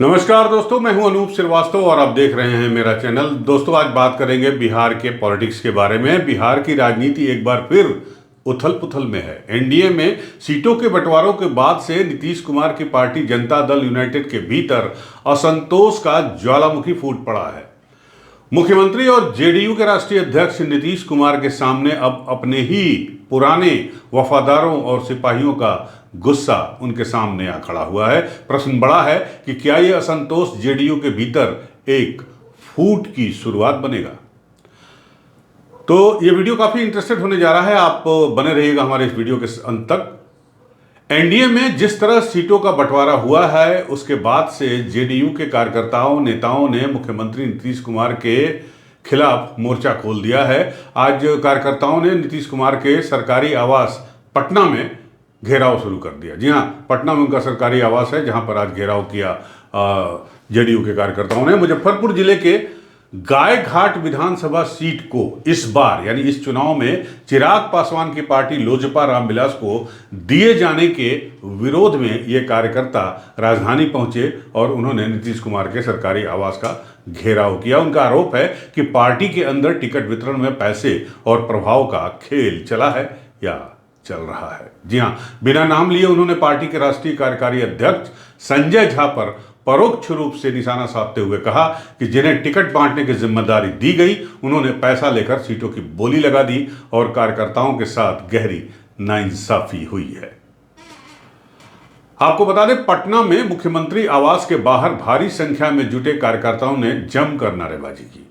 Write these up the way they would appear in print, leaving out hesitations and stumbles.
नमस्कार दोस्तों, मैं हूं अनूप श्रीवास्तव और आप देख रहे हैं मेरा चैनल। दोस्तों, आज बात करेंगे बिहार के पॉलिटिक्स के बारे में। बिहार की राजनीति एक बार फिर उथल पुथल में है। एनडीए में सीटों के बंटवारों के बाद से नीतीश कुमार की पार्टी जनता दल यूनाइटेड के भीतर असंतोष का ज्वालामुखी फूट पड़ा है। मुख्यमंत्री और जेडीयू के राष्ट्रीय अध्यक्ष नीतीश कुमार के सामने अब अपने ही पुराने वफादारों और सिपाहियों का गुस्सा उनके सामने आ खड़ा हुआ है। प्रश्न बड़ा है कि क्या यह असंतोष जेडीयू के भीतर एक फूट की शुरुआत बनेगा। तो यह वीडियो काफी इंटरेस्टेड होने जा रहा है, आप बने रहिएगा हमारे इस वीडियो के अंत तक। एनडीए में जिस तरह सीटों का बंटवारा हुआ है उसके बाद से जेडीयू के कार्यकर्ताओं नेताओं ने मुख्यमंत्री नीतीश कुमार के खिलाफ मोर्चा खोल दिया है। आज कार्यकर्ताओं ने नीतीश कुमार के सरकारी आवास पटना में घेराव शुरू कर दिया। जी हां, पटना में उनका सरकारी आवास है जहां पर आज घेराव किया जेडीयू के कार्यकर्ताओं ने। मुजफ्फरपुर जिले के गायघाट विधानसभा सीट को इस बार यानी इस चुनाव में चिराग पासवान की पार्टी लोजपा रामविलास को दिए जाने के विरोध में ये कार्यकर्ता राजधानी पहुंचे और उन्होंने नीतीश कुमार के सरकारी आवास का घेराव किया। उनका आरोप है कि पार्टी के अंदर टिकट वितरण में पैसे और प्रभाव का खेल चला है या चल रहा है। जी हां, बिना नाम लिए उन्होंने पार्टी के राष्ट्रीय कार्यकारी अध्यक्ष संजय झा पर परोक्ष रूप से निशाना साधते हुए कहा कि जिन्हें टिकट बांटने की जिम्मेदारी दी गई उन्होंने पैसा लेकर सीटों की बोली लगा दी और कार्यकर्ताओं के साथ गहरी नाइंसाफी हुई है। आपको बता दें, पटना में मुख्यमंत्री आवास के बाहर भारी संख्या में जुटे कार्यकर्ताओं ने जमकर नारेबाजी की।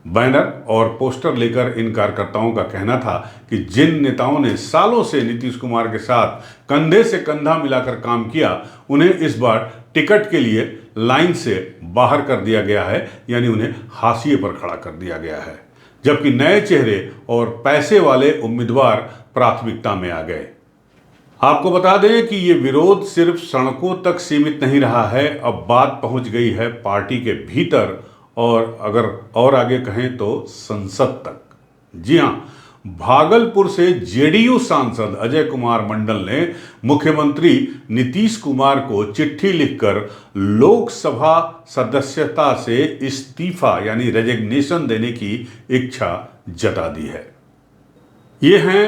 बैनर और पोस्टर लेकर इन कार्यकर्ताओं का कहना था कि जिन नेताओं ने सालों से नीतीश कुमार के साथ कंधे से कंधा मिलाकर काम किया उन्हें इस बार टिकट के लिए लाइन से बाहर कर दिया गया है, यानी उन्हें हाशिए पर खड़ा कर दिया गया है, जबकि नए चेहरे और पैसे वाले उम्मीदवार प्राथमिकता में आ गए। आपको बता दें कि ये विरोध सिर्फ सड़कों तक सीमित नहीं रहा है, अब बात पहुंच गई है पार्टी के भीतर और अगर और आगे कहें तो संसद तक। जी हां, भागलपुर से जेडीयू सांसद अजय कुमार मंडल ने मुख्यमंत्री नीतीश कुमार को चिट्ठी लिखकर लोकसभा सदस्यता से इस्तीफा यानी रेजिग्नेशन देने की इच्छा जता दी है। ये हैं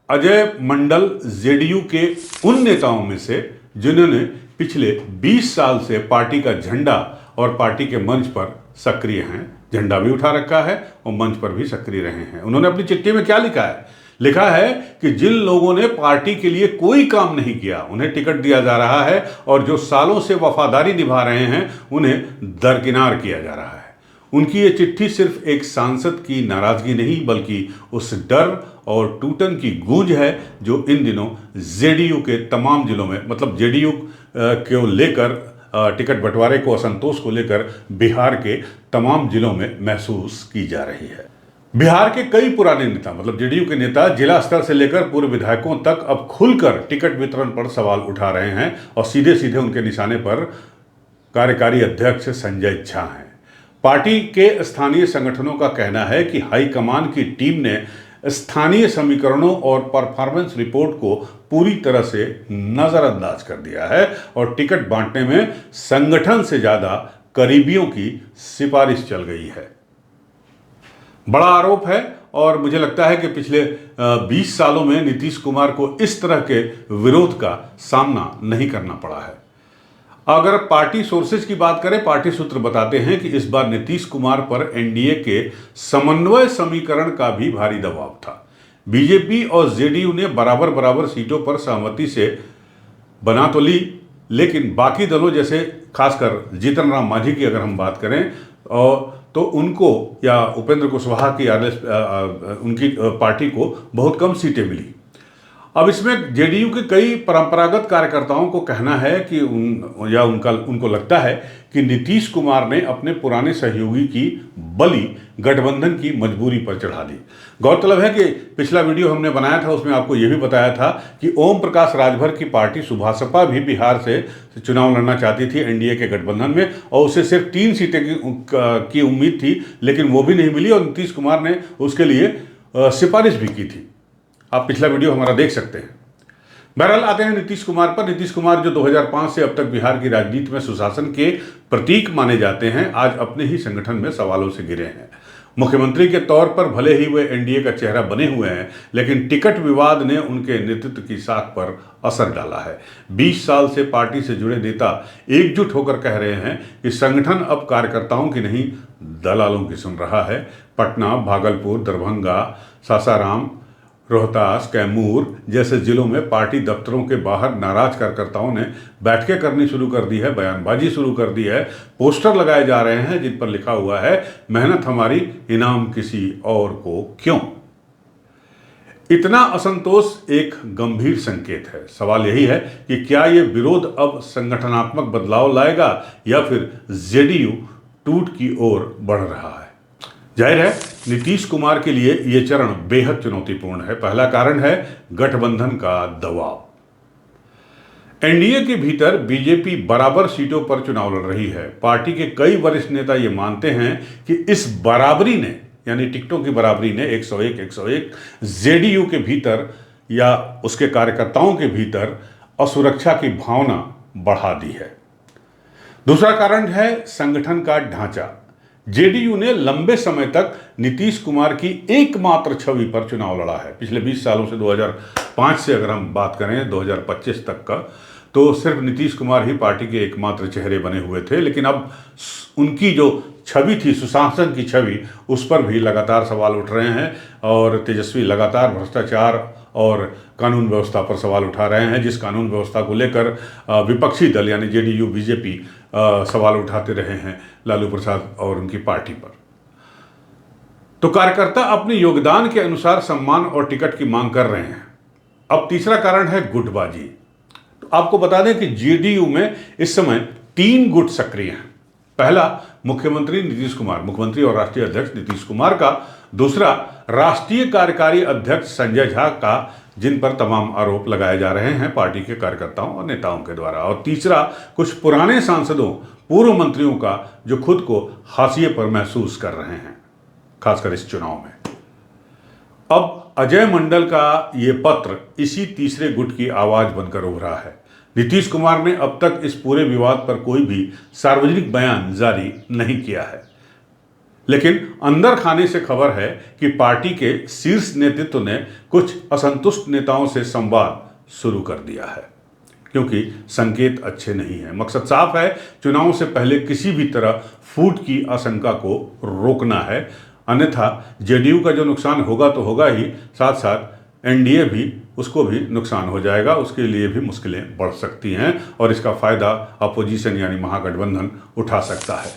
अजय मंडल, जेडीयू के उन नेताओं में से जिन्होंने पिछले 20 साल से पार्टी का झंडा और पार्टी के मंच पर सक्रिय हैं। झंडा भी उठा रखा है और मंच पर भी सक्रिय रहे हैं। उन्होंने अपनी चिट्ठी में क्या लिखा है? लिखा है कि जिन लोगों ने पार्टी के लिए कोई काम नहीं किया उन्हें टिकट दिया जा रहा है और जो सालों से वफादारी निभा रहे हैं उन्हें दरकिनार किया जा रहा है। उनकी ये चिट्ठी सिर्फ एक सांसद की नाराजगी नहीं बल्कि उस डर और टूटन की गूंज है जो इन दिनों जेडीयू के तमाम जिलों में, मतलब जेडीयू को लेकर टिकट बंटवारे को, असंतोष को लेकर बिहार के तमाम जिलों में महसूस की जा रही है। बिहार के कई पुराने नेता, मतलब जेडीयू के नेता, जिला स्तर से लेकर पूर्व विधायकों तक अब खुलकर टिकट वितरण पर सवाल उठा रहे हैं और सीधे सीधे उनके निशाने पर कार्यकारी अध्यक्ष संजय झा हैं। पार्टी के स्थानीय संगठनों का कहना है कि हाईकमान की टीम ने स्थानीय समीकरणों और परफॉर्मेंस रिपोर्ट को पूरी तरह से नजरअंदाज कर दिया है और टिकट बांटने में संगठन से ज्यादा करीबियों की सिफारिश चल गई है। बड़ा आरोप है और मुझे लगता है कि पिछले 20 सालों में नीतीश कुमार को इस तरह के विरोध का सामना नहीं करना पड़ा है। अगर पार्टी सोर्सेज की बात करें, पार्टी सूत्र बताते हैं कि इस बार नीतीश कुमार पर एनडीए के समन्वय समीकरण का भी भारी दबाव था। बीजेपी और जेडीयू ने बराबर बराबर सीटों पर सहमति से बना तो ली, लेकिन बाकी दलों जैसे खासकर जीतन राम मांझी की अगर हम बात करें तो उनको या उपेंद्र कुशवाहा की उनकी पार्टी को बहुत कम सीटें मिली। अब इसमें जेडीयू के कई परंपरागत कार्यकर्ताओं को कहना है कि उनको लगता है कि नीतीश कुमार ने अपने पुराने सहयोगी की बलि गठबंधन की मजबूरी पर चढ़ा दी। गौरतलब है कि पिछला वीडियो हमने बनाया था, उसमें आपको यह भी बताया था कि ओम प्रकाश राजभर की पार्टी सुभासपा भी बिहार से चुनाव लड़ना चाहती थी एनडीए के गठबंधन में और उसे सिर्फ 3 सीटें की उम्मीद थी, लेकिन वो भी नहीं मिली और नीतीश कुमार ने उसके लिए सिफारिश भी की थी। आप पिछला वीडियो हमारा देख सकते हैं। बहरहाल आते हैं नीतीश कुमार पर। नीतीश कुमार जो 2005 से अब तक बिहार की राजनीति में सुशासन के प्रतीक माने जाते हैं, आज अपने ही संगठन में सवालों से घिरे हैं। मुख्यमंत्री के तौर पर भले ही वे एनडीए का चेहरा बने हुए हैं, लेकिन टिकट विवाद ने उनके नेतृत्व की साख पर असर डाला है। 20 साल से पार्टी से जुड़े नेता एकजुट होकर कह रहे हैं कि संगठन अब कार्यकर्ताओं की नहीं, दलालों की सुन रहा है। पटना, भागलपुर, दरभंगा, सासाराम, रोहतास, कैमूर जैसे जिलों में पार्टी दफ्तरों के बाहर नाराज कार्यकर्ताओं ने बैठकें करनी शुरू कर दी है, बयानबाजी शुरू कर दी है। पोस्टर लगाए जा रहे हैं जिन पर लिखा हुआ है, मेहनत हमारी, इनाम किसी और को क्यों। इतना असंतोष एक गंभीर संकेत है। सवाल यही है कि क्या ये विरोध अब संगठनात्मक बदलाव लाएगा या फिर जेडीयू टूट की ओर बढ़ रहा है। जाहिर है नीतीश कुमार के लिए यह चरण बेहद चुनौतीपूर्ण है। पहला कारण है गठबंधन का दबाव। एनडीए के भीतर बीजेपी बराबर सीटों पर चुनाव लड़ रही है। पार्टी के कई वरिष्ठ नेता ये मानते हैं कि इस बराबरी ने, यानी टिकटों की बराबरी ने 101 जेडीयू के भीतर या उसके कार्यकर्ताओं के भीतर असुरक्षा की भावना बढ़ा दी है। दूसरा कारण है संगठन का ढांचा। जेडीयू ने लंबे समय तक नीतीश कुमार की एकमात्र छवि पर चुनाव लड़ा है। पिछले 20 सालों से 2005 से अगर हम बात करें 2025 तक का, तो सिर्फ नीतीश कुमार ही पार्टी के एकमात्र चेहरे बने हुए थे। लेकिन अब उनकी जो छवि थी, सुशासन की छवि, उस पर भी लगातार सवाल उठ रहे हैं और तेजस्वी लगातार भ्रष्टाचार और कानून व्यवस्था पर सवाल उठा रहे हैं, जिस कानून व्यवस्था को लेकर विपक्षी दल यानी जेडीयू, बीजेपी सवाल उठाते रहे हैं लालू प्रसाद और उनकी पार्टी पर। तो कार्यकर्ता अपने योगदान के अनुसार सम्मान और टिकट की मांग कर रहे हैं। अब तीसरा कारण है गुटबाजी। तो आपको बता दें कि जेडीयू में इस समय 3 गुट सक्रिय हैं। पहला मुख्यमंत्री नीतीश कुमार, मुख्यमंत्री और राष्ट्रीय अध्यक्ष नीतीश कुमार का। दूसरा राष्ट्रीय कार्यकारी अध्यक्ष संजय झा का, जिन पर तमाम आरोप लगाए जा रहे हैं पार्टी के कार्यकर्ताओं और नेताओं के द्वारा। और तीसरा कुछ पुराने सांसदों, पूर्व मंत्रियों का, जो खुद को हाशिए पर महसूस कर रहे हैं, खासकर इस चुनाव में। अब अजय मंडल का ये पत्र इसी तीसरे गुट की आवाज बनकर उभरा है। नीतीश कुमार ने अब तक इस पूरे विवाद पर कोई भी सार्वजनिक बयान जारी नहीं किया है, लेकिन अंदर खाने से खबर है कि पार्टी के शीर्ष नेतृत्व ने कुछ असंतुष्ट नेताओं से संवाद शुरू कर दिया है, क्योंकि संकेत अच्छे नहीं हैं। मकसद साफ है, चुनाव से पहले किसी भी तरह फूट की आशंका को रोकना है। अन्यथा जेडीयू का जो नुकसान होगा तो होगा ही, साथ साथ एनडीए भी, उसको भी नुकसान हो जाएगा, उसके लिए भी मुश्किलें बढ़ सकती हैं और इसका फायदा अपोजिशन यानी महागठबंधन उठा सकता है।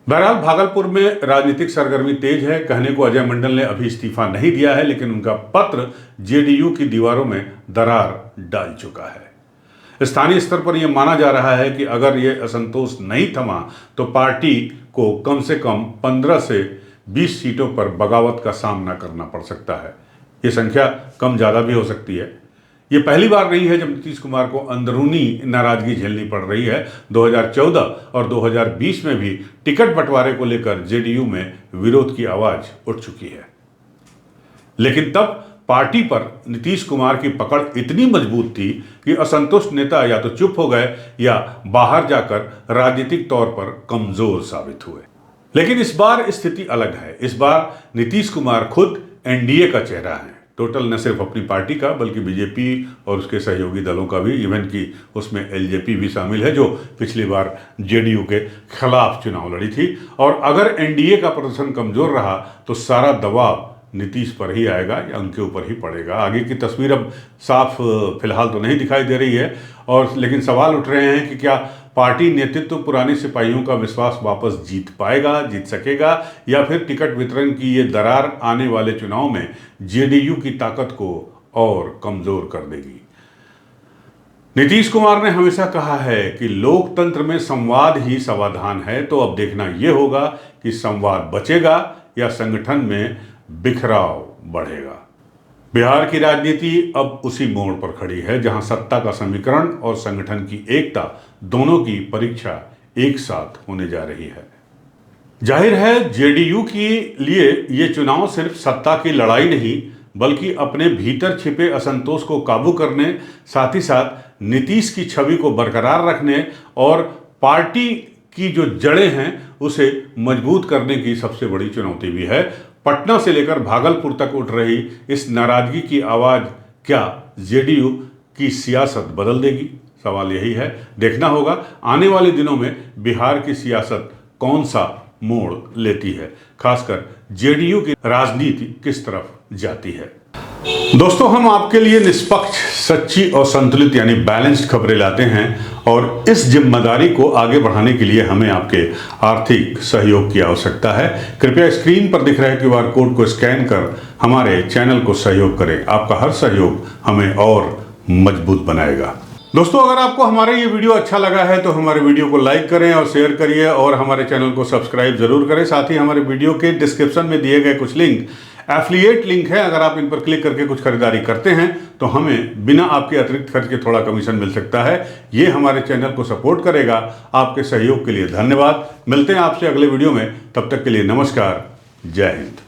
बहरहाल भागलपुर में राजनीतिक सरगर्मी तेज है। कहने को अजय मंडल ने अभी इस्तीफा नहीं दिया है, लेकिन उनका पत्र जेडीयू की दीवारों में दरार डाल चुका है। स्थानीय स्तर पर यह माना जा रहा है कि अगर ये असंतोष नहीं थमा तो पार्टी को कम से कम 15 से 20 सीटों पर बगावत का सामना करना पड़ सकता है। ये संख्या कम ज़्यादा भी हो सकती है। ये पहली बार नहीं है जब नीतीश कुमार को अंदरूनी नाराजगी झेलनी पड़ रही है। 2014 और 2020 में भी टिकट बंटवारे को लेकर जेडीयू में विरोध की आवाज उठ चुकी है, लेकिन तब पार्टी पर नीतीश कुमार की पकड़ इतनी मजबूत थी कि असंतुष्ट नेता या तो चुप हो गए या बाहर जाकर राजनीतिक तौर पर कमजोर साबित हुए। लेकिन इस बार स्थिति अलग है। इस बार नीतीश कुमार खुद एनडीए का चेहरा है। टोटल न सिर्फ अपनी पार्टी का बल्कि बीजेपी और उसके सहयोगी दलों का भी, इवन की उसमें एलजेपी भी शामिल है, जो पिछली बार जेडीयू के खिलाफ चुनाव लड़ी थी। और अगर एनडीए का प्रदर्शन कमजोर रहा तो सारा दबाव नीतीश पर ही आएगा या उनके ऊपर ही पड़ेगा। आगे की तस्वीर अब साफ फिलहाल तो नहीं दिखाई दे रही है, और लेकिन सवाल उठ रहे हैं कि क्या पार्टी नेतृत्व पुराने सिपाहियों का विश्वास वापस जीत सकेगा, या फिर टिकट वितरण की ये दरार आने वाले चुनाव में जेडीयू की ताकत को और कमजोर कर देगी। नीतीश कुमार ने हमेशा कहा है कि लोकतंत्र में संवाद ही समाधान है, तो अब देखना यह होगा कि संवाद बचेगा या संगठन में बिखराव बढ़ेगा। बिहार की राजनीति अब उसी मोड़ पर खड़ी है जहां सत्ता का समीकरण और संगठन की एकता दोनों की परीक्षा एक साथ होने जा रही है। जाहिर है जेडीयू के लिए ये चुनाव सिर्फ सत्ता की लड़ाई नहीं बल्कि अपने भीतर छिपे असंतोष को काबू करने, साथ ही साथ नीतीश की छवि को बरकरार रखने और पार्टी की जो जड़ें हैं उसे मजबूत करने की सबसे बड़ी चुनौती भी है। पटना से लेकर भागलपुर तक उठ रही इस नाराजगी की आवाज़ क्या जेडीयू की सियासत बदल देगी? सवाल यही है। देखना होगा आने वाले दिनों में बिहार की सियासत कौन सा मोड़ लेती है, खासकर जेडीयू की राजनीति किस तरफ जाती है। दोस्तों, हम आपके लिए निष्पक्ष, सच्ची और संतुलित यानी बैलेंस्ड खबरें लाते हैं और इस जिम्मेदारी को आगे बढ़ाने के लिए हमें आपके आर्थिक सहयोग की आवश्यकता है। कृपया स्क्रीन पर दिख रहे QR कोड को स्कैन कर हमारे चैनल को सहयोग करें। आपका हर सहयोग हमें और मजबूत बनाएगा। दोस्तों, अगर आपको हमारा ये वीडियो अच्छा लगा है तो हमारे वीडियो को लाइक करें और शेयर करिए और हमारे चैनल को सब्सक्राइब जरूर करें। साथ ही हमारे वीडियो के डिस्क्रिप्शन में दिए गए कुछ लिंक एफिलिएट लिंक है, अगर आप इन पर क्लिक करके कुछ खरीदारी करते हैं तो हमें बिना आपके अतिरिक्त खर्च के थोड़ा कमीशन मिल सकता है। ये हमारे चैनल को सपोर्ट करेगा। आपके सहयोग के लिए धन्यवाद। मिलते हैं आपसे अगले वीडियो में, तब तक के लिए नमस्कार, जय हिंद।